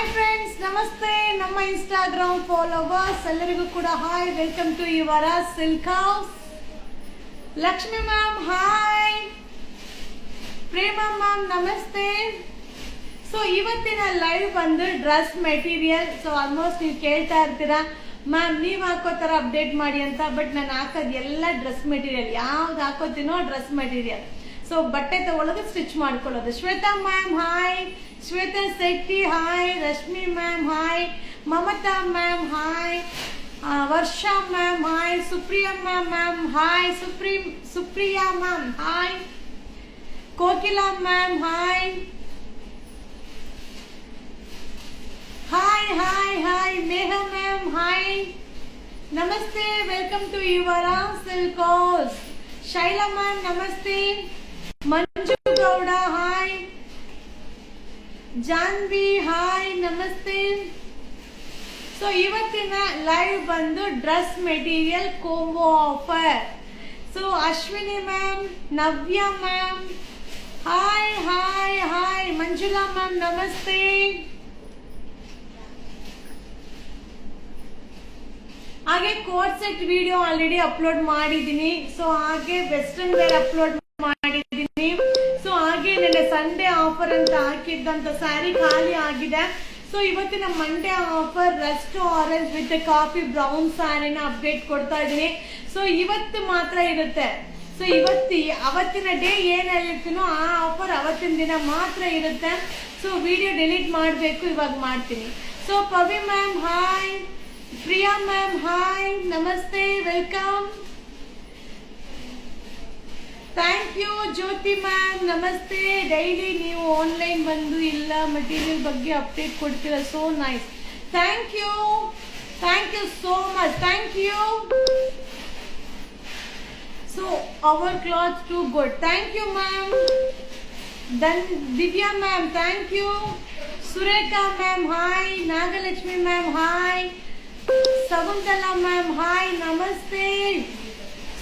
Hi friends, ನಮಸ್ತೆ. ನಮ್ಮ Instagram followers ಎಲ್ಲರಿಗೂ ಕೂಡ hi, welcome to your silk house. Lakshmi ma'am hi, Prema ma'am ನಮಸ್ತೆ. ಸೊ ಇವತ್ತಿನ ಲೈವ್ ಬಂದು ಡ್ರೆಸ್ ಮೆಟೀರಿಯಲ್. ಸೊ ಆಲ್ಮೋಸ್ಟ್ ನೀವು ಕೇಳ್ತಾ ಇರ್ತೀರಾ ಮ್ಯಾಮ್ ನೀವು ಹಾಕೋ ಥರ ಅಪ್ಡೇಟ್ ಮಾಡಿ ಅಂತ. ಬಟ್ ನಾನು ಹಾಕೋದು ಎಲ್ಲ ಡ್ರೆಸ್ ಮೆಟೀರಿಯಲ್, ಯಾವ್ದು ಹಾಕೋತೀನೋ ಡ್ರೆಸ್ ಮೆಟೀರಿಯಲ್. ಸೊ ಬಟ್ಟೆ ತಗೊಳ್ಳೋದು, ಸ್ಟಿಚ್ ಮಾಡ್ಕೊಳ್ಳೋದು. Shweta ma'am hi, Shweta Shetty hi, Rashmi ma'am hi, Mamata ma'am hi, Varsha ma'am hi, Supriya ma'am hi, Supriya ma'am hi, Kokila ma'am hi, hi hi hi, Neha ma'am hi, ನಮಸ್ತೆ, welcome to your silk house. Shaila ma'am ನಮಸ್ತೆ, Manju Gowda hi, Janvi hi, ನಮಸ್ತೆ. So ಇವತ್ತಿನ live ಬಂದು dress material combo offer. So Ashwini ma'am, Navya ma'am hi hi hi, Manjula ma'am ನಮಸ್ತೆ. ಹಾಗೆ coat set video already upload ಮಾಡಿದ್ದೀನಿ. So ಹಾಗೆ western wear upload ಮಾಡಿದ್ದೀನಿ. ಸೊ ಹಾಗೆ ನನ್ನ ಸಂಡೇ ಆಫರ್ ಅಂತ ಹಾಕಿದ್ದಂತ ಸ್ಯಾರಿ ಖಾಲಿ ಆಗಿದೆ. ಸೊ ಇವತ್ತಿನ Monday offer rust orange with coffee brown ಸ್ಯಾರಿನ ಅಪ್ಡೇಟ್ ಕೊಡ್ತಾ ಇದ್ದೀನಿ. ಸೊ ಇವತ್ತು ಮಾತ್ರ ಇರುತ್ತೆ. ಸೊ ಅವತ್ತಿನ ಡೇ ಏನ್ ಹೇಳಿರ್ತೀನೋ ಆ ಆಫರ್ ಅವತ್ತಿನ ದಿನ ಮಾತ್ರ ಇರುತ್ತೆ. ಸೊ ವಿಡಿಯೋ ಡಿಲೀಟ್ ಮಾಡಬೇಕು, ಇವಾಗ ಮಾಡ್ತೀನಿ. So Pavi ma'am hi, Priya ma'am hi, ನಮಸ್ತೆ, welcome, thank you. Jyoti ma'am ನಮಸ್ತೆ. ಡೈಲಿ ನೀವು ಆನ್ಲೈನ್ ಬಂದು ಇಲ್ಲ ಮಟೀರಿಯಲ್ ಬಗ್ಗೆ ಅಪ್ಡೇಟ್ ಕೊಡ್ತೀರಾ, so nice, thank you so much, thank you. So our cloth too good, thank you ma'am. Then Divya ma'am thank you. Surekha ma'am hi, Nagalakshmi ma'am hi, Shakuntala ma'am hi, ನಮಸ್ತೆ.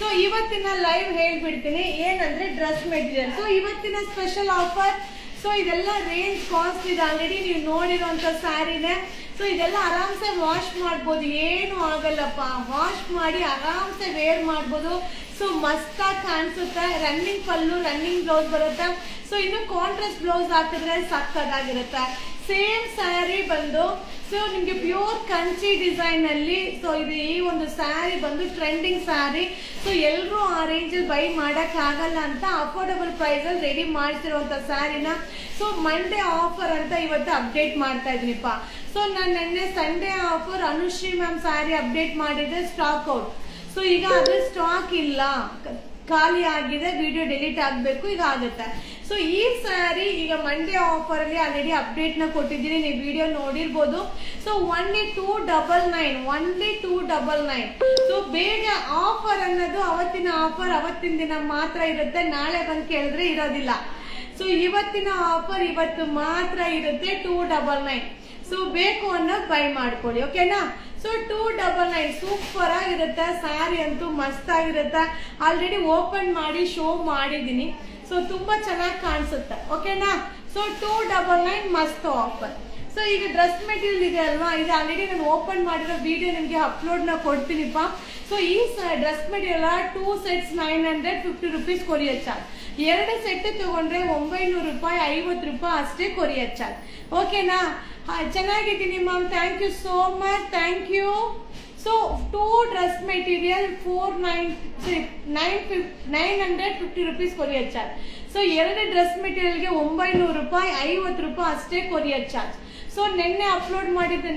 So ಇವತ್ತಿನ live ಹೇಳ್ಬಿಡ್ತೀನಿ ಏನಂದ್ರೆ dress material. So ಇವತ್ತಿನ special offer. So ಇದೆಲ್ಲ range cost ಇದೆ, already ನೀವು ನೋಡಿರೋಂಥ ಸ್ಯಾರಿನೇ. So ಇದೆಲ್ಲ ಆರಾಮ್ಸೆ ವಾಶ್ ಮಾಡ್ಬೋದು, ಏನು ಆಗಲ್ಲಪ್ಪ. ವಾಶ್ ಮಾಡಿ ಆರಾಮ್ಸೆ ವೇರ್ ಮಾಡ್ಬೋದು. ಸೊ ಮಸ್ತಾಗಿ ಕಾಣಿಸುತ್ತೆ. ರನ್ನಿಂಗ್ ಪಲ್ಲು, ರನ್ನಿಂಗ್ ಬ್ಲೌಸ್ ಬರುತ್ತೆ. ಸೊ ಇನ್ನು ಕಾಂಟ್ರಾಸ್ಟ್ ಬ್ಲೌಸ್ ಹಾಕಿದ್ರೆ ಸಕ್ಕದಾಗಿರುತ್ತೆ. ಸೇಮ್ ಸ್ಯಾರಿ ಬಂದು ಸೊ ನಿಮಗೆ ಪ್ಯೂರ್ ಕಂಚಿ ಡಿಸೈನ್ ಅಲ್ಲಿ. ಸೊ ಇದು ಈ ಒಂದು ಸ್ಯಾರಿ ಬಂದು ಟ್ರೆಂಡಿಂಗ್ ಸ್ಯಾರಿ. ಸೊ ಎಲ್ಲರೂ ಆ ರೇಂಜಲ್ಲಿ ಬೈ ಮಾಡಕ್ ಆಗಲ್ಲ ಅಂತ ಅಫೋರ್ಡಬಲ್ ಪ್ರೈಸ್ ಅಲ್ಲಿ ರೆಡಿ ಮಾಡ್ತಿರುವಂತ ಸ್ಯಾರಿನ ಸೊ ಮಂಡೇ ಆಫರ್ ಅಂತ ಇವತ್ತು ಅಪ್ಡೇಟ್ ಮಾಡ್ತಾ ಇದೀನಿಪ್ಪ. ಸೊ ನಾನು ನಿನ್ನೆ Sunday offer Anushree ma'am sari update ಮಾಡಿದ್ರೆ ಸ್ಟಾಕ್ ಔಟ್. ಸೊ ಈಗ ಅದು ಸ್ಟಾಕ್ ಇಲ್ಲ, ಖಾಲಿ ಆಗಿದೆ, ವಿಡಿಯೋ ಡಿಲೀಟ್ ಆಗಬೇಕು, ಈಗ ಆಗುತ್ತೆ. ಸೊ ಈ ಸ್ಯಾರಿ ಈಗ ಮಂಡೇ ಆಫರ್ ಅಲ್ಲಿ ಆಲ್ರೆಡಿ ಅಪ್ಡೇಟ್ ನ ಕೊಟ್ಟಿದ್ದೀನಿ, ನೀವು ವಿಡಿಯೋ ನೋಡಿರ್ಬೋದು. So only 299. ಸೊ ಬೇಗ ಆಫರ್ ಅನ್ನೋದು ಅವತ್ತಿನ ಆಫರ್ ಅವತ್ತಿನ ದಿನ ಮಾತ್ರ ಇರುತ್ತೆ, ನಾಳೆ ಬಂದು ಕೇಳಿದ್ರೆ ಇರೋದಿಲ್ಲ. ಸೊ ಇವತ್ತಿನ ಆಫರ್ ಇವತ್ತು ಮಾತ್ರ ಇರುತ್ತೆ 299. ಸೊ ಬೇಕು ಅನ್ನೋದು ಬೈ ಮಾಡ್ಕೊಳ್ಳಿ, ಓಕೆನಾ. ಸೊ 299 ಸೂಪರ್ ಆಗಿರುತ್ತೆ ಸ್ಯಾರಿ, ಅಂತೂ ಮಸ್ತ್ ಆಗಿರುತ್ತೆ. ಆಲ್ರೆಡಿ ಓಪನ್ ಮಾಡಿ ಶೋ ಮಾಡಿದೀನಿ. ಸೊ ತುಂಬಾ ಚೆನ್ನಾಗಿ ಕಾಣಿಸುತ್ತೆ, ಓಕೆನಾ. ಸೊ 299 ಮಸ್ತ್ ಆಫರ್. ಸೊ ಈಗ ಡ್ರೆಸ್ ಮೆಟೀರಿಯಲ್ ಇದೆ ಅಲ್ವಾ, ಇದು ಆಲ್ರೆಡಿ ನಾನು ಓಪನ್ ಮಾಡಿರೋ ವಿಡಿಯೋ ನಿಮಗೆ ಅಪ್ಲೋಡ್ ನ ಕೊಡ್ತೀನಿಪ್ಪ. ಸೊ ಈ dress material 2 sets 950 rupees courier charge. 2 set ತಗೊಂಡ್ರೆ 900 ರೂಪಾಯಿ, 50 ರೂಪಾಯಿ ಅಷ್ಟೇ ಕೊರಿಯರ್ ಚಾರ್ಜ್, ಓಕೆನಾ. ಚೆನ್ನಾಗಿದ್ದೀನಿ ma'am, thank you so much, thank you. So 2 dress material 950 rupees courier charge. So 2 dress ಮೆಟೀರಿಯಲ್ಗೆ 900 ರೂಪಾಯಿ, 50 ರೂಪಾಯಿ ಅಷ್ಟೇ ಕೊರಿಯರ್ ಚಾರ್ಜ್. ಸೊ ನಿನ್ನೆ ಅಪ್ಲೋಡ್ ಮಾಡಿದ್ದೆ,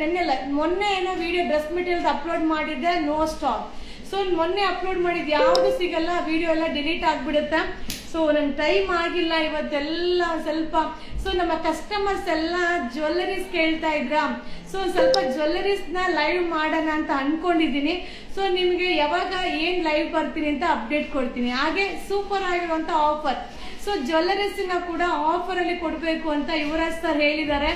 ಮೊನ್ನೆ ಏನೋ ವಿಡಿಯೋ ಡ್ರೆಸ್ ಮೆಟೀರಿಯಲ್ ಅಪ್ಲೋಡ್ ಮಾಡಿದ್ದೆ, ನೋ ಸ್ಟಾಕ್. ಸೊ ಮೊನ್ನೆ ಅಪ್ಲೋಡ್ ಮಾಡಿದ್ ಯಾವುದು ಸಿಗಲ್ಲ, ವಿಡಿಯೋ ಎಲ್ಲ ಡಿಲೀಟ್ ಆಗ್ಬಿಡುತ್ತೆ. ಸೊ ನನ್ ಟೈಮ್ ಆಗಿಲ್ಲ ಇವತ್ತೆಲ್ಲ ಸ್ವಲ್ಪ. ಸೊ ನಮ್ಮ ಕಸ್ಟಮರ್ಸ್ ಎಲ್ಲ ಜ್ಯುವೆಲ್ಲರೀಸ್ ಕೇಳ್ತಾ ಇದ್ರ. ಸೊ ಸ್ವಲ್ಪ ಜ್ಯುವೆಲ್ಲರೀಸ್ ನ ಲೈವ್ ಮಾಡೋಣ ಅಂತ ಅನ್ಕೊಂಡಿದೀನಿ. ಸೊ ನಿಮ್ಗೆ ಯಾವಾಗ ಏನ್ ಲೈವ್ ಬರ್ತೀನಿ ಅಂತ ಅಪ್ಡೇಟ್ ಕೊಡ್ತೀನಿ. ಹಾಗೆ ಸೂಪರ್ ಆಗಿರುವಂತ ಆಫರ್. ಸೊ ಜ್ಯುವೆಲ್ಲರೀಸ್ನ ಕೂಡ ಆಫರಲ್ಲಿ ಕೊಡಬೇಕು ಅಂತ ಯುವರಾಜ್ ಸರ್ ಹೇಳಿದ್ದಾರೆ.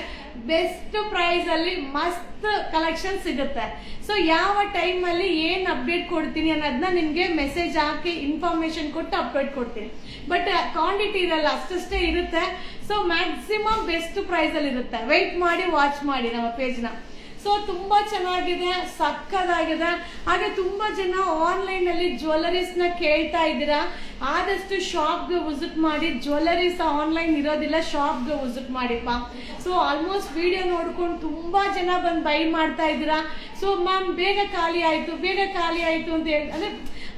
ಬೆಸ್ಟ್ ಪ್ರೈಸ್ ಅಲ್ಲಿ ಮಸ್ತ್ ಕಲೆಕ್ಷನ್ ಸಿಗುತ್ತೆ. ಸೊ ಯಾವ ಟೈಮಲ್ಲಿ ಏನು ಅಪ್ಡೇಟ್ ಕೊಡ್ತೀನಿ ಅನ್ನೋದನ್ನ ನಿಮಗೆ ಮೆಸೇಜ್ ಹಾಕಿ ಇನ್ಫಾರ್ಮೇಶನ್ ಕೊಟ್ಟು ಅಪ್ಡೇಟ್ ಕೊಡ್ತೀನಿ. ಬಟ್ ಕ್ವಾಂಟಿಟಿ ಇರಲ್ಲ, ಅಷ್ಟಷ್ಟೇ ಇರುತ್ತೆ. ಸೊ ಮ್ಯಾಕ್ಸಿಮಮ್ ಬೆಸ್ಟ್ ಪ್ರೈಸ್ ಅಲ್ಲಿ ಇರುತ್ತೆ. ವೆಯ್ಟ್ ಮಾಡಿ ವಾಚ್ ಮಾಡಿ ನಮ್ಮ ಪೇಜ್ನ. ಸೊ ತುಂಬಾ ಚೆನ್ನಾಗಿದೆ, ಸಕ್ಕದಾಗಿದೆ. ಹಾಗೆ ತುಂಬಾ ಜನ ಆನ್ಲೈನ್ ಅಲ್ಲಿ ಜ್ಯುವೆಲ್ಲರೀಸ್ ನ ಕೇಳ್ತಾ ಇದ್ದೀರಾ. ಆದಷ್ಟು ಶಾಪ್ಗೆ ವಿಸಿಟ್ ಮಾಡಿ. ಜ್ಯುವೆಲ್ಲರೀಸ್ ಆನ್ಲೈನ್ ಇರೋದಿಲ್ಲ, ಶಾಪ್ಗೆ ವಿಸಿಟ್ ಮಾಡಿಪ್ಪ. ಸೊ ಆಲ್ಮೋಸ್ಟ್ ವಿಡಿಯೋ ನೋಡ್ಕೊಂಡು ತುಂಬಾ ಜನ ಬಂದು ಬೈ ಮಾಡ್ತಾ ಇದ್ದೀರಾ. ಸೊ ಮ್ಯಾಮ್ ಬೇಗ ಖಾಲಿ ಆಯ್ತು ಅಂತ ಹೇಳಿ ಅಂದ್ರೆ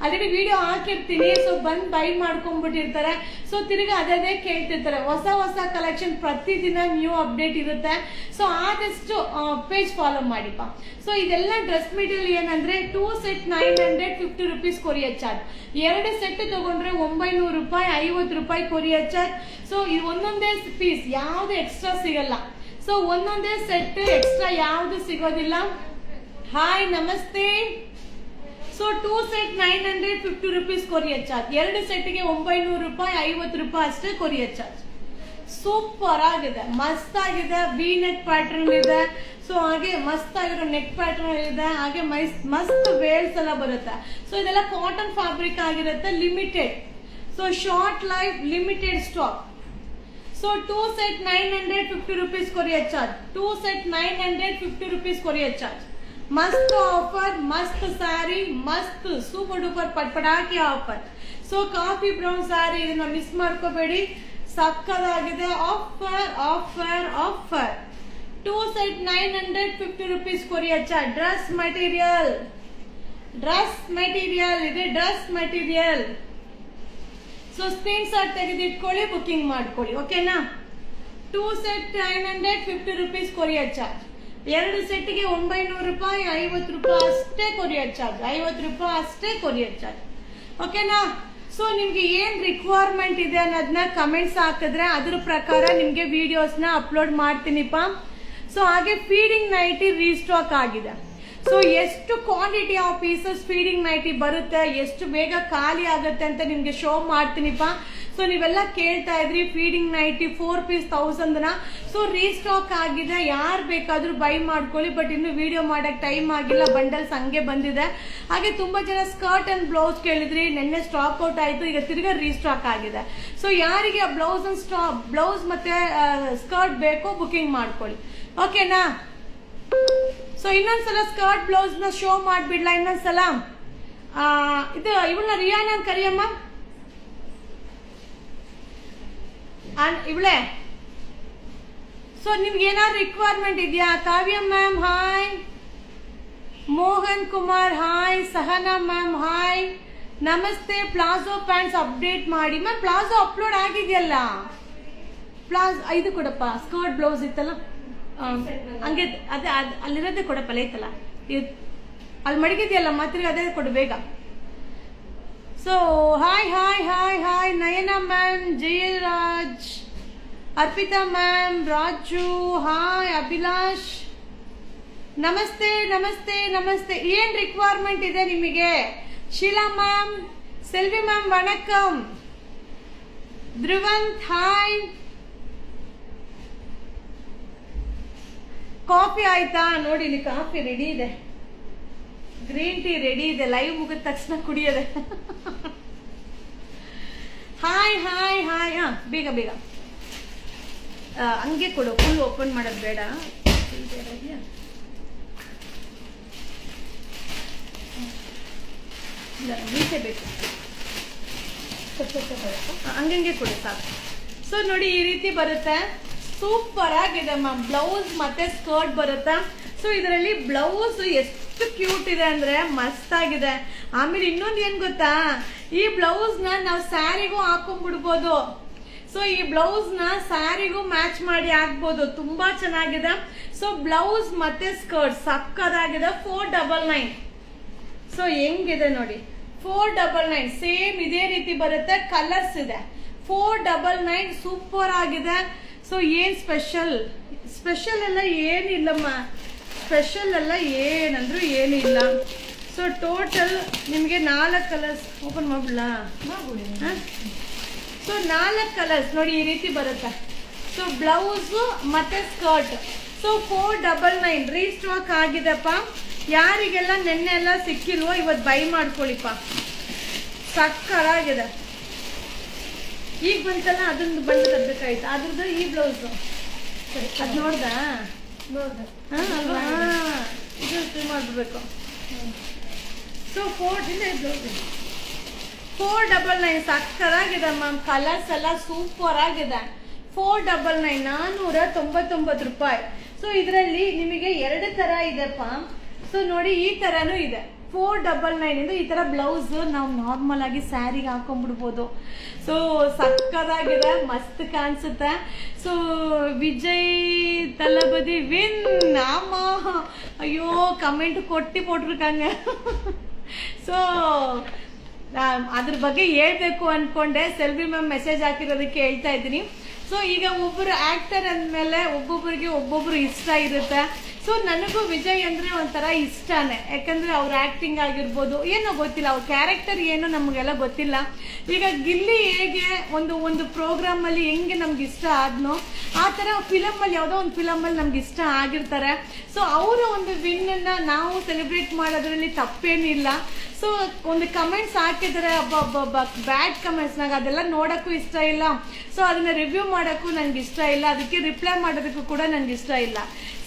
ಆಲ್ರೆಡಿ ವಿಡಿಯೋ ಹಾಕಿರ್ತೀನಿ. ಸೊ ಬಂದು ಬೈ ಮಾಡ್ಕೊಂಡ್ಬಿಟ್ಟಿರ್ತಾರೆ. ಸೊ ತಿರ್ಗಿ ಅದೇ ಕೇಳ್ತಿರ್ತಾರೆ. ಹೊಸ ಕಲೆಕ್ಷನ್ ಪ್ರತಿದಿನ ನ್ಯೂ ಅಪ್ಡೇಟ್ ಇರುತ್ತೆ. ಸೊ ಆದಷ್ಟು ಪೇಜ್ ಫಾಲೋ ಮಾಡಿಪ್ಪ. ಸೊ ಇದೆಲ್ಲ ಡ್ರೆಸ್ ಮೆಟೀರಿಯಲ್ ಏನಂದ್ರೆ 2 set 950 rupees courier charge. 2 set ತಗೊಂಡ್ರೆ 900 ರೂಪಾಯಿ, 50 ರೂಪಾಯಿ ಕೊರಿಯರ್ ಚಾರ್ಜ್. ಸೊ ಇದು ಒಂದೊಂದೇ ಪೀಸ್, ಯಾವ್ದು ಎಕ್ಸ್ಟ್ರಾ ಸಿಗಲ್ಲ. ಸೊ ಒಂದೊಂದೇ ಸೆಟ್ ಎಕ್ಸ್ಟ್ರಾ ಯಾವ್ದು ಸಿಗೋದಿಲ್ಲ. ಹಾಯ್ ನಮಸ್ತೆ. So 2 set 950 rupees courier charge. 2 ಸೆಟ್ಗೆ 900 ರೂಪಾಯಿ, 50 ರೂಪಾಯಿ ಅಷ್ಟೇ ಕೊರಿಯರ್ ಚಾರ್ಜ್. ಸೂಪರ್ ಆಗಿದೆ, ಮಸ್ತ್ ಆಗಿದೆ. ವಿ ನೆಕ್ ಪ್ಯಾಟರ್ನ್ ಇದೆ. ಸೊ ಹಾಗೆ ಮಸ್ತ್ ಆಗಿರೋ ನೆಕ್ ಪ್ಯಾಟರ್ನ್ ಇದೆ. ಹಾಗೆ ಮಸ್ತ್ ವೇಲ್ಸ್ ಎಲ್ಲ ಬರುತ್ತೆ. ಸೊ ಇದೆಲ್ಲ ಕಾಟನ್ ಫ್ಯಾಬ್ರಿಕ್ ಆಗಿರುತ್ತೆ, limited. So short life, limited stock. So 2 set 950 rupees courier charge. 2 set 950 rupees courier charge. ಮಸ್ತ್ ಆಫರ್, ಮಸ್ತ್ ಸ್ಯಾರಿ, ಮಸ್ತ್ ಸೂಪರ್ ಡೂಪರ್ ಪಟಾಕಿ offer. So coffee brown sari, ಇದನ್ನ ಮಿಸ್ ಮಾಡ್ಕೋಬೇಡಿ, ಸಕ್ಕದಾಗಿದೆ. Offer 2 set 950 rupees courier charge. Dress material ಇದೆ, dress material. So screenshot ತೆಗೆದಿಟ್ಕೊಳ್ಳಿ, booking ಮಾಡ್ಕೊಳ್ಳಿ, ಓಕೆನಾ. 2 ಸೆಟ್ 950 rupees ಕೊರಿಯರ್ ಚಾರ್ಜ್. 2 ಸೆಟ್ಗೆ 900 ರೂಪಾಯಿ, 50 ರೂಪಾಯಿ ಅಷ್ಟೇ ಕೊರಿಯರ್ ಚಾರ್ಜ್. 50 ರೂಪಾಯಿ ಅಷ್ಟೇ ಕೊರಿಯರ್ ಚಾರ್ಜ್, ಓಕೆನಾ. ಸೊ ನಿಮ್ಗೆ ಏನ್ ರಿಕ್ವೈರ್ಮೆಂಟ್ ಇದೆ ಅನ್ನೋದನ್ನ ಕಮೆಂಟ್ಸ್ ಹಾಕಿದ್ರೆ ಅದ್ರ ಪ್ರಕಾರ ನಿಮ್ಗೆ ವಿಡಿಯೋಸ್ನ ಅಪ್ಲೋಡ್ ಮಾಡ್ತೀನಿಪ್ಪ. ಸೊ ಹಾಗೆ ಫೀಡಿಂಗ್ ನೈಟಿ ರೀಸ್ಟಾಕ್ ಆಗಿದೆ. ಸೊ ಎಷ್ಟು quantity of pieces feeding nighty ಬರುತ್ತೆ, ಎಷ್ಟು ಬೇಗ ಖಾಲಿ ಆಗುತ್ತೆ ಅಂತ ನಿಮ್ಗೆ ಶೋ ಮಾಡ್ತೀನಿಪ್ಪ. ಸೊ ನೀವೆಲ್ಲ ಕೇಳ್ತಾ ಇದ್ರಿ feeding nighty 4 piece 1000 so restock ಆಗಿದೆ. ಯಾರು ಬೇಕಾದ್ರೂ ಬೈ ಮಾಡ್ಕೊಳ್ಳಿ. ಬಟ್ ಇನ್ನು ವಿಡಿಯೋ ಮಾಡಕ್ ಟೈಮ್ ಆಗಿಲ್ಲ, ಬಂಡಲ್ಸ್ ಹಂಗೆ ಬಂದಿದೆ. ಹಾಗೆ ತುಂಬಾ ಜನ ಸ್ಕರ್ಟ್ ಅಂಡ್ ಬ್ಲೌಸ್ ಕೇಳಿದ್ರಿ, ನಿನ್ನೆ ಸ್ಟಾಕ್ ಔಟ್ ಆಯ್ತು, ಈಗ ತಿರ್ಗಾ ರೀಸ್ಟಾಕ್ ಆಗಿದೆ. ಸೊ ಯಾರಿಗೆ ಬ್ಲೌಸ್ ಮತ್ತೆ ಸ್ಕರ್ಟ್ ಬೇಕೋ ಬುಕಿಂಗ್ ಮಾಡ್ಕೊಳ್ಳಿ, ಓಕೆನಾ. ಸೊ ಇನ್ನೊಂದ್ಸಲ ಸ್ಕರ್ಟ್ ಬ್ಲೌಸ್ ನ ಶೋ ಮಾಡ್ಬಿಡ್ಲಾ ಇನ್ನೊಂದ್ಸಲ. ಇದು ಇವಳನ್ನ ರಿಯಾನ ಕರಿಯಮ್ಮ, ಇವಳೆ. ಸೊ ನಿಮ್ಗೆ ಏನಾದ್ರು ರಿಕ್ವೈರ್ಮೆಂಟ್ ಇದೆಯಾ? Kavya ma'am hi, Mohan Kumar hi, Sahana ma'am hi, ನಮಸ್ತೆ. ಪ್ಲಾಜೋ ಪ್ಯಾಂಟ್ಸ್ ಅಪ್ಡೇಟ್ ಮಾಡಿ ಮ್ಯಾಮ್. ಪ್ಲಾಜೋ ಅಪ್ಲೋಡ್ ಆಗಿದೆಯಲ್ಲ, ಇದು ಕೊಡಪ್ಪ. ಸ್ಕರ್ಟ್ ಬ್ಲೌಸ್ ಇತ್ತಲ್ಲ ಹಂಗೆ, ಅದೇ ಅಲ್ಲಿರೋದೇ ಕೊಡಪ್ಪ, ಐತಲ್ಲ ಅಲ್ಲಿ ಮಡಗಿದೆಯಲ್ಲ, ಮಾತ್ರ ಅದೇ ಕೊಡು ಬೇಗ. So hi Nayana ma'am, Jayaraj, Arpita ma'am, Raju hi, Abhilash ನಮಸ್ತೆ. ಏನ್ ರಿಕ್ವೈರ್ಮೆಂಟ್ ಇದೆ ನಿಮಗೆ? ಶೀಲಾ ಮ್ಯಾಮ್, ಸೆಲ್ವಿ ಮ್ಯಾಮ್ ವಣಕಂ, ಧ್ರುವಂತ್ ಹಾಯ್. ಕಾಫಿ ಆಯ್ತಾ? ನೋಡಿ ಇಲ್ಲಿ ಕಾಫಿ ರೆಡಿ ಇದೆ, ಗ್ರೀನ್ ಟೀ ರೆಡಿ ಇದೆ. ಲೈವ್ ಮುಗಿದ ತಕ್ಷಣ ಕುಡಿಯೋದೆ. ಹಾಯ್ ಬೇಗ ಹಂಗೆ ಕೊಡು, ಫುಲ್ ಓಪನ್ ಮಾಡೋದು ಬೇಡ. ಮೀಸೆ ಬೇಕು, ಹಂಗಂಗೆ ಕೊಡು ಸಾಕು. ಸೊ ನೋಡಿ ಈ ರೀತಿ ಬರುತ್ತೆ, ಸೂಪರ್ ಆಗಿದೆ ಮ್ಯಾಮ್. ಬ್ಲೌಸ್ ಮತ್ತೆ ಸ್ಕರ್ಟ್ ಬರುತ್ತಾ. ಸೊ ಇದರಲ್ಲಿ ಬ್ಲೌಸ್ ಎಷ್ಟು ಕ್ಯೂಟ್ ಇದೆ ಅಂದ್ರೆ ಮಸ್ತ್ ಆಗಿದೆ. ಆಮೇಲೆ ಇನ್ನೊಂದು ಏನ್ ಗೊತ್ತಾ, ಈ ಬ್ಲೌಸ್ ನಾವು ಸ್ಯಾರಿಗೂ ಹಾಕೊಂಡ್ಬಿಡ್ಬೋದು. ಸೊ ಈ ಬ್ಲೌಸ್ ಸ್ಯಾರಿಗೂ ಮ್ಯಾಚ್ ಮಾಡಿ ಹಾಕ್ಬೋದು, ತುಂಬಾ ಚೆನ್ನಾಗಿದೆ. ಸೊ ಬ್ಲೌಸ್ ಮತ್ತೆ ಸ್ಕರ್ಟ್ ಸಕ್ಕದಾಗಿದೆ. 499. ಸೊ ಹೆಂಗಿದೆ ನೋಡಿ, 499 ಸೇಮ್ ಇದೇ ರೀತಿ ಬರುತ್ತೆ. ಕಲರ್ಸ್ ಇದೆ. 499 ಸೂಪರ್ ಆಗಿದೆ. ಸೊ ಏನ್ ಸ್ಪೆಷಲ್ ಎಲ್ಲ ಏನಿಲ್ಲಮ್ಮ, ಸ್ಪೆಷಲ್ ಎಲ್ಲ ಏನಂದ್ರು ಏನಿಲ್ಲ. ಸೊ ಟೋಟಲ್ ನಿಮಗೆ 4 ಕಲರ್ಸ್ ಓಪನ್ ಮಾಡ್ಬಿಡ್ಲಾ? ಸೊ ಸೊ 4 ಕಲರ್ಸ್ ನೋಡಿ ಈ ರೀತಿ ಬರುತ್ತೆ. ಸೊ ಬ್ಲೌಸು ಮತ್ತೆ ಸ್ಕರ್ಟ್. ಸೊ 499 ರೀಸ್ಟಾಕ್ ಆಗಿದೆಪ್ಪ. ಯಾರಿಗೆಲ್ಲ ನೆನ್ನೆ ಎಲ್ಲ ಸಿಕ್ಕಿಲ್ವೋ ಇವತ್ತು ಬೈ ಮಾಡ್ಕೊಳ್ಳಿಪ್ಪ, ಸಕ್ಕರಾಗಿದೆ. ಈಗ ಬಂತಲ್ಲ ಅದೊಂದು ಬಣ್ಣ ತರಬೇಕಾಯ್ತು, ಅದ್ರದ್ದು ಈ ಬ್ಲೌಸು ಅದು ನೋಡ್ದಾ ಅಲ್ವಾ, ಇದು ಮಾಡ್ಬೇಕು. ಸೊ 499 ಸಕ್ಕರಾಗಿದೆ ಮ್ಯಾಮ್. ಕಲರ್ಸ್ ಎಲ್ಲ ಸೂಪರ್ ಆಗಿದೆ. 499 499 ರೂಪಾಯಿ. ಸೊ ಇದರಲ್ಲಿ ನಿಮಗೆ 2 ತರ ಇದೆಪ್ಪ. ಸೊ ನೋಡಿ ಈ ತರನು ಇದೆ. 499 ಈ ತರ ಬ್ಲೌಸ್ ನಾವು ನಾರ್ಮಲ್ ಆಗಿ ಸ್ಯಾರಿಗೆ ಹಾಕೊಂಡ್ಬಿಡ್ಬೋದು. ಸೊ ಸಕ್ಕದಾಗಿದೆ, ಮಸ್ತ್ ಕಾಣಿಸುತ್ತೆ. ಸೊ ವಿಜಯ್ ತಲಪತಿ ವಿನ್ ನಾಮ, ಅಯ್ಯೋ ಕಮೆಂಟ್ ಕೊಟ್ಟಿ ಪೋಟ್ರಿಕಾಂಗ. ಸೊ ಅದ್ರ ಬಗ್ಗೆ ಹೇಳ್ಬೇಕು ಅನ್ಕೊಂಡೆ, ಸೆಲ್ವಿ ಮ್ಯಾಮ್ ಮೆಸೇಜ್ ಹಾಕಿರೋದಕ್ಕೆ ಹೇಳ್ತಾ ಇದ್ದೀನಿ. ಸೊ ಈಗ ಒಬ್ಬರು ಆಕ್ಟರ್ ಅಂದಮೇಲೆ ಒಬ್ಬೊಬ್ಬರಿಗೆ ಒಬ್ಬೊಬ್ರು ಇಷ್ಟ ಇರುತ್ತೆ. ಸೊ ನನಗೂ ವಿಜಯ್ ಅಂದ್ರೆ ಒಂಥರ ಇಷ್ಟನೇ, ಯಾಕಂದ್ರೆ ಅವ್ರ ಆಕ್ಟಿಂಗ್ ಆಗಿರ್ಬೋದು, ಏನೋ ಗೊತ್ತಿಲ್ಲ, ಅವ್ರ ಕ್ಯಾರೆಕ್ಟರ್ ಏನೋ ನಮಗೆಲ್ಲ ಗೊತ್ತಿಲ್ಲ. ಈಗ ಗಿಲ್ಲಿ ಹೇಗೆ ಒಂದು ಪ್ರೋಗ್ರಾಮ್ ಅಲ್ಲಿ ಹೆಂಗೆ ನಮ್ಗೆ ಇಷ್ಟ ಆದ್ನೋ ಆ ತರ ಫಿಲಮ್ ಅಲ್ಲಿ ಯಾವುದೋ ಒಂದು ಫಿಲಮ್ ಅಲ್ಲಿ ನಮ್ಗೆ ಇಷ್ಟ ಆಗಿರ್ತಾರೆ. ಸೊ ಅವರ ಒಂದು ವಿನ್ ಅನ್ನ ನಾವು ಸೆಲೆಬ್ರೇಟ್ ಮಾಡೋದ್ರಲ್ಲಿ ತಪ್ಪೇನಿಲ್ಲ. ಸೊ ಒಂದು ಕಮೆಂಟ್ಸ್ ಹಾಕಿದರೆ ಬ್ಯಾಡ್ ಕಮೆಂಟ್ಸ್ನಾಗ ಅದೆಲ್ಲ ನೋಡಕ್ಕೂ ಇಷ್ಟ ಇಲ್ಲ. ಸೊ ಅದನ್ನ ರಿವ್ಯೂ ಮಾಡೋಕ್ಕೂ ನನ್ಗೆ ಇಷ್ಟ ಇಲ್ಲ, ಅದಕ್ಕೆ ರಿಪ್ಲೈ ಮಾಡೋದಕ್ಕೂ ಕೂಡ ನನ್ಗೆ ಇಷ್ಟ ಇಲ್ಲ.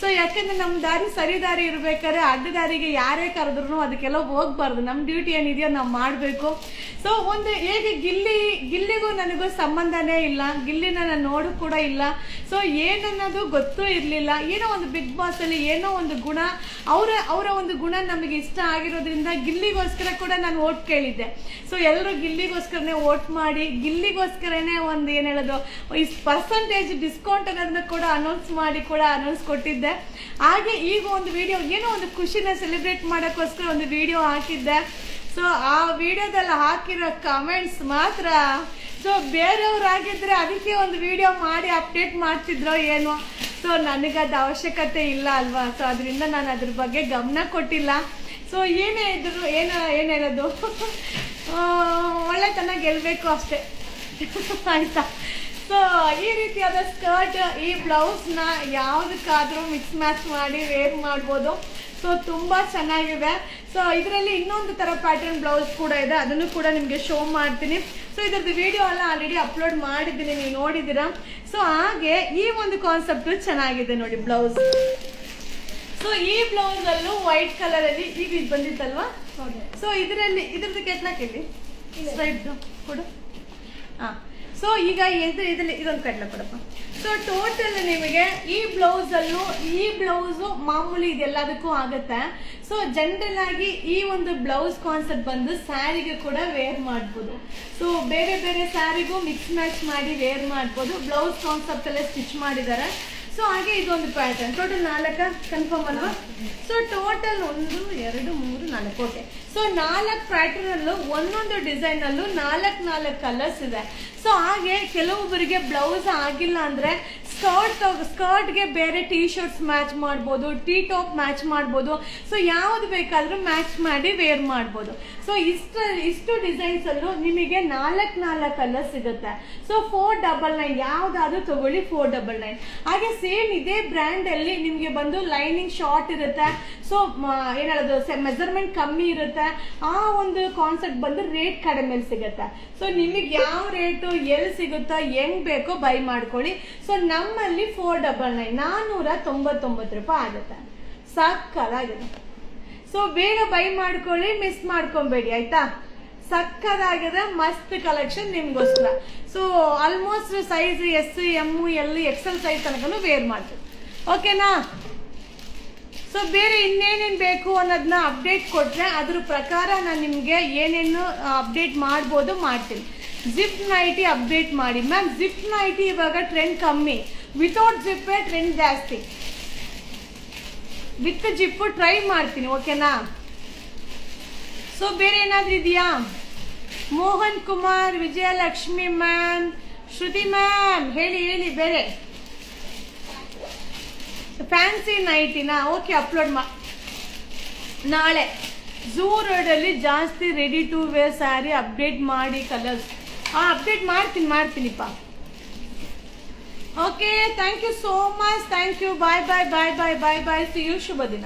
ಸೊ ಯಾಕಂದ್ರೆ ನಮ್ಮ ದಾರಿ ಸರಿ ದಾರಿ ಇರ್ಬೇಕಾದ್ರೆ ಅಡ್ಡ ದಾರಿಗೆ ಯಾರೇ ಕರೆದ್ರು ಅದಕ್ಕೆಲ್ಲ ಹೋಗ್ಬಾರ್ದು. ನಮ್ಮ ಡ್ಯೂಟಿ ಏನಿದೆಯೋ ನಾವು ಮಾಡಬೇಕು. ಸೊ ಒಂದು ಹೇಗೆ ಗಿಲ್ಲಿಗೂ ನನಗೂ ಸಂಬಂಧನೇ ಇಲ್ಲ, ಗಿಲ್ಲಿನ ನಾನು ನೋಡು ಕೂಡ ಇಲ್ಲ. ಸೊ ಏನನ್ನೋದು ಗೊತ್ತೂ ಇರಲಿಲ್ಲ. ಏನೋ ಒಂದು ಬಿಗ್ ಬಾಸ್ ಅಲ್ಲಿ ಏನೋ ಒಂದು ಗುಣ, ಅವರ ಒಂದು ಗುಣ ನಮಗೆ ಇಷ್ಟ ಆಗಿರೋದ್ರಿಂದ ಗಿಲ್ಲಿಗೋಸ್ಕರ ಕೂಡ ನಾನು ಓಟ್ ಕೇಳಿದ್ದೆ. ಸೊ ಎಲ್ಲರೂ ಗಿಲ್ಲಿಗೋಸ್ಕರನೇ ಓಟ್ ಮಾಡಿ, ಗಿಲ್ಲಿಗೋಸ್ಕರನೇ ಒಂದು ಏನ್ ಹೇಳೋದು ಪರ್ಸೆಂಟೇಜ್ ಡಿಸ್ಕೌಂಟ್ ಅನ್ನೋದನ್ನ ಕೂಡ ಅನೌನ್ಸ್ ಕೊಟ್ಟಿದ್ದೆ. ಹಾಗೆ ಈಗ ಒಂದು ವಿಡಿಯೋ ಏನೋ ಒಂದು ಖುಷಿನ ಸೆಲೆಬ್ರೇಟ್ ಮಾಡೋಕ್ಕೋಸ್ಕರ ಒಂದು ವಿಡಿಯೋ ಹಾಕಿದ್ದೆ. ಸೊ ಆ ವಿಡಿಯೋದಲ್ಲಿ ಹಾಕಿರೋ ಕಮೆಂಟ್ಸ್ ಮಾತ್ರ, ಸೊ ಬೇರೆಯವ್ರಾಗಿದ್ರೆ ಅದಕ್ಕೆ ಒಂದು ವಿಡಿಯೋ ಮಾಡಿ ಅಪ್ಡೇಟ್ ಮಾಡ್ತಿದ್ರೋ ಏನೋ. ಸೊ ನನಗದು ಅವಶ್ಯಕತೆ ಇಲ್ಲ ಅಲ್ವಾ. ಸೊ ಅದರಿಂದ ನಾನು ಅದ್ರ ಬಗ್ಗೆ ಗಮನ ಕೊಟ್ಟಿಲ್ಲ. ಸೊ ಏನೇ ಇದ್ರು ಏನು ಹೇಳೋದು, ಒಳ್ಳೆತನ ಗೆಲ್ಬೇಕು ಅಷ್ಟೇ ಆಯ್ತಾ. ಸೊ ಈ ರೀತಿಯಾದ ಸ್ಕರ್ಟ್, ಈ ಬ್ಲೌಸ್ನ ಯಾವುದಕ್ಕಾದ್ರೂ ಮಿಕ್ಸ್ ಮ್ಯಾಚ್ ಮಾಡಿ ವೇರ್ ಮಾಡ್ಬೋದು. ಸೊ ತುಂಬಾ ಚೆನ್ನಾಗಿದೆ. ಸೊ ಇದರಲ್ಲಿ ಇನ್ನೊಂದು ತರ ಪ್ಯಾಟರ್ನ್ ಬ್ಲೌಸ್ ಕೂಡ ಇದೆ, ಅದನ್ನು ಕೂಡ ನಿಮಗೆ ಶೋ ಮಾಡ್ತೀನಿ. ಸೊ ಇದ್ರದ್ದು ವಿಡಿಯೋ ಎಲ್ಲ ಆಲ್ರೆಡಿ ಅಪ್ಲೋಡ್ ಮಾಡಿದ್ದೀನಿ, ನೀವು ನೋಡಿದ್ದೀರಾ. ಸೊ ಹಾಗೆ ಈ ಒಂದು ಕಾನ್ಸೆಪ್ಟ್ ಚೆನ್ನಾಗಿದೆ ನೋಡಿ ಬ್ಲೌಸ್. ಸೊ ಈ ಬ್ಲೌಸ್ ಅಲ್ಲೂ ವೈಟ್ ಕಲರ್ ಅಲ್ಲಿ ಈಗ ಇದು ಬಂದಿತ್ತಲ್ವಾ. ಸೊ ಇದ್ರದ್ದು ಕೆಟ್ನಾಕಲ್ಲಿ ಸ್ಟ್ರೈಪ್ ಕೊಡು. ಹಾ, ಸೊ ಈಗ ಇದೊಂದು ಕಟ್ಲ ಕೊಡಪ್ಪ. ಸೊ ಟೋಟಲ್ ನಿಮಗೆ ಈ ಬ್ಲೌಸು ಮಾಮೂಲಿ ಇದೆಲ್ಲದಕ್ಕೂ ಆಗುತ್ತೆ. ಸೊ ಜನರಲ್ ಆಗಿ ಈ ಒಂದು ಬ್ಲೌಸ್ ಕಾನ್ಸೆಪ್ಟ್ ಬಂದು ಸ್ಯಾರಿಗೆ ಕೂಡ ವೇರ್ ಮಾಡ್ಬೋದು. ಸೊ ಬೇರೆ ಬೇರೆ ಸ್ಯಾರಿಗೂ ಮಿಕ್ಸ್ ಮ್ಯಾಚ್ ಮಾಡಿ ವೇರ್ ಮಾಡ್ಬೋದು. ಬ್ಲೌಸ್ ಕಾನ್ಸೆಪ್ಟ್ ಎಲ್ಲ ಸ್ಟಿಚ್ ಮಾಡಿದ್ದಾರೆ. ಸೊ ಹಾಗೆ ಇದೊಂದು ಪ್ಯಾಟರ್ನ್. ಟೋಟಲ್ 4 ಕನ್ಫರ್ಮ್ ಅಲ್ವಾ. So total 1 2 3 4 okay. So 4 pattern ಅಲ್ಲೂ ಒಂದೊಂದು ಡಿಸೈನ್ ಅಲ್ಲೂ 4 ಕಲರ್ಸ್ ಇದೆ. ಸೊ ಹಾಗೆ ಕೆಲವೊಬ್ಬರಿಗೆ ಬ್ಲೌಸ್ ಆಗಿಲ್ಲ ಅಂದ್ರೆ ಸ್ಕರ್ಟ್ಗೆ ಬೇರೆ ಟೀ ಶರ್ಟ್ಸ್ ಮ್ಯಾಚ್ ಮಾಡ್ಬೋದು, ಟೀ ಟಾಪ್ ಮ್ಯಾಚ್ ಮಾಡ್ಬೋದು. ಸೊ ಯಾವ್ದು ಬೇಕಾದ್ರೂ ಮ್ಯಾಚ್ ಮಾಡಿ ವೇರ್ ಮಾಡ್ಬೋದು. ಸೊ ಇಷ್ಟು ಡಿಸೈನ್ಸ್ ಅಲ್ಲೂ ನಿಮಗೆ 4 ಕಲರ್ ಸಿಗುತ್ತೆ. ಸೊ 499 ಯಾವ್ದಾದ್ರು ತಗೊಳ್ಳಿ 499. ಹಾಗೆ ಸೇಮ್ ಇದೇ ಬ್ರ್ಯಾಂಡ್ ಅಲ್ಲಿ ನಿಮ್ಗೆ ಬಂದು ಲೈನಿಂಗ್ ಶಾರ್ಟ್ ಇರುತ್ತೆ. ಸೊ ಏನ್ ಹೇಳೋದು ಮೆಜರ್ಮೆಂಟ್ ಕಮ್ಮಿ ಇರುತ್ತೆ. ಆ ಒಂದು ಕಾನ್ಸೆಪ್ಟ್ ಬಂದು ರೇಟ್ ಕಡಿಮೆ ಸಿಗುತ್ತೆ. ಸೊ ನಿಮಗೆ ಯಾವ ರೇಟು ಎಲ್ಲಿ ಸಿಗುತ್ತೋ ಹೆಂಗ್ ಬೇಕೋ ಬೈ ಮಾಡ್ಕೊಳ್ಳಿ. ಸೊ ನಮ್ಮಲ್ಲಿ 499 499 ರೂಪಾಯಿ ಆಗುತ್ತೆ. ಸಕ್ಕದಾಗಿದೆ. ಸೊ ಬೇಗ ಬೈ ಮಾಡ್ಕೊಳ್ಳಿ, ಮಿಸ್ ಮಾಡ್ಕೊಬೇಡಿ ಆಯ್ತಾ. ಸಕ್ಕದಾಗಿದೆ, ಮಸ್ತ್ ಕಲೆಕ್ಷನ್ ನಿಮ್ಗೋಸ್ಕರ. So almost size S M L XL size ತನಕ ವೇರ್ ಮಾಡ್ತೀವಿ. ಓಕೆನಾ. ಸೊ ಬೇರೆ ಇನ್ನೇನೇನು ಬೇಕು ಅನ್ನೋದನ್ನ ಅಪ್ಡೇಟ್ ಕೊಟ್ರೆ ಅದ್ರ ಪ್ರಕಾರ ನಾನು ನಿಮಗೆ ಏನೇನು ಅಪ್ಡೇಟ್ ಮಾಡ್ಬೋದು ಮಾಡ್ತೀನಿ. ಜಿಪ್ ನೈಟಿ ಅಪ್ಡೇಟ್ ಮಾಡಿ ಮ್ಯಾಮ್. ಜಿಪ್ ನೈಟಿ ಇವಾಗ ಟ್ರೆಂಡ್ ಕಮ್ಮಿ, ವಿತೌಟ್ ಜಿಪ್ ಟ್ರೆಂಡ್ ಜಾಸ್ತಿ. ವಿತ್ ಜಿಪ್ ಟ್ರೈ ಮಾಡ್ತೀನಿ. ಓಕೆನಾ. ಸೊ ಬೇರೆ ಏನಾದ್ರೂ ಇದೆಯಾ? ಮೋಹನ್ ಕುಮಾರ್, ವಿಜಯಲಕ್ಷ್ಮಿ ಮ್ಯಾಮ್, ಶ್ರುತಿ ಮ್ಯಾಮ್ ಹೇಳಿ ಬೇರೆ. ಫ್ಯಾನ್ಸಿ ನೈಟಿನಾ? ಓಕೆ, ಅಪ್ಲೋಡ್ ನಾಳೆ ಝೂ ರೋಡ್ ಅಲ್ಲಿ ಜಾಸ್ತಿ ready to wear sari update ಮಾಡಿ ಕಲರ್ಸ್. ಅಪ್ಡೇಟ್ ಮಾಡ್ತೀನಿಪ್ಪ. Okay, thank you so much. Thank you. Bye bye bye bye bye bye. See you. ಶುಭ ದಿನ.